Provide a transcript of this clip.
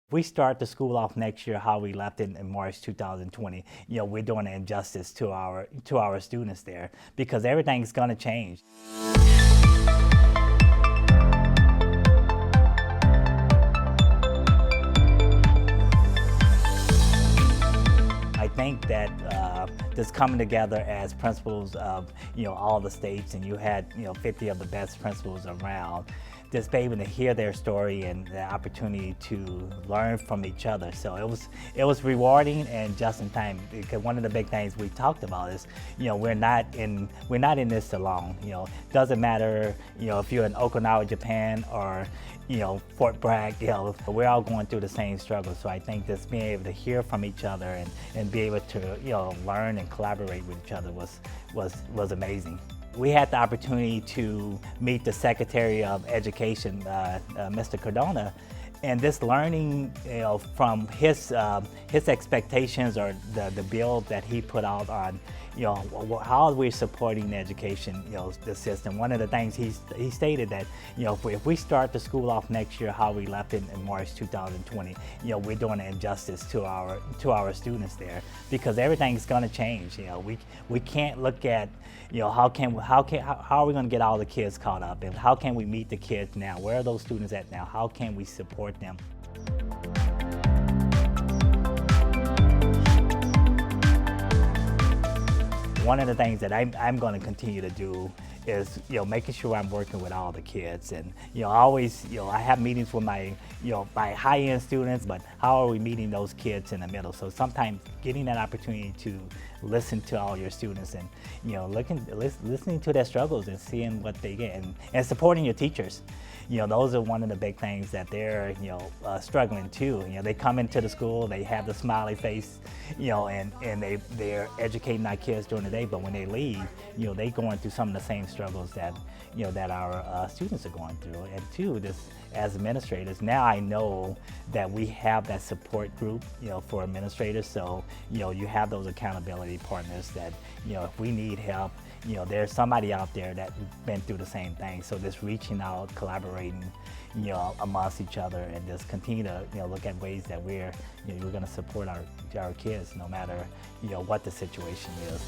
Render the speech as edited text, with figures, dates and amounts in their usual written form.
We start the school off next year how we left it in March 2020. We're doing an injustice to our students there because everything's going to change. I think that this coming together as principals of all the states, and you had 50 of the best principals around, just being able to hear their story and the opportunity to learn from each other. So it was rewarding and just in time, because one of the big things we talked about is we're not in this alone. Doesn't matter if you're in Okinawa, Japan, or Fort Bragg, we're all going through the same struggle. So I think just being able to hear from each other and be able to learn and collaborate with each other was amazing. We had the opportunity to meet the Secretary of Education, Mr. Cardona, and this learning, from his expectations or the bill that he put out on, how we're supporting the education, the system. One of the things he stated that, if we start the school off next year how we left it in March 2020, we're doing an injustice to our students there because everything's going to change. We can't look at, how are we going to get all the kids caught up, and how can we meet the kids now? Where are those students at now? How can we support them? One of the things that I'm going to continue to do is making sure I'm working with all the kids, and always I have meetings with my my high-end students, but how are we meeting those kids in the middle? So sometimes getting that opportunity to listen to all your students and listening to their struggles and seeing what they get, and supporting your teachers. Those are one of the big things that they're struggling too. They come into the school, they have the smiley face, and they're educating our kids during the day, but when they leave, they're going through some of the same struggles that that our students are going through. And two, as administrators, now I know that we have that support group for administrators. So you have those accountability partners that if we need help, there's somebody out there that's been through the same thing. So just reaching out, collaborating, amongst each other, and just continue to look at ways that we're going to support our kids no matter what the situation is.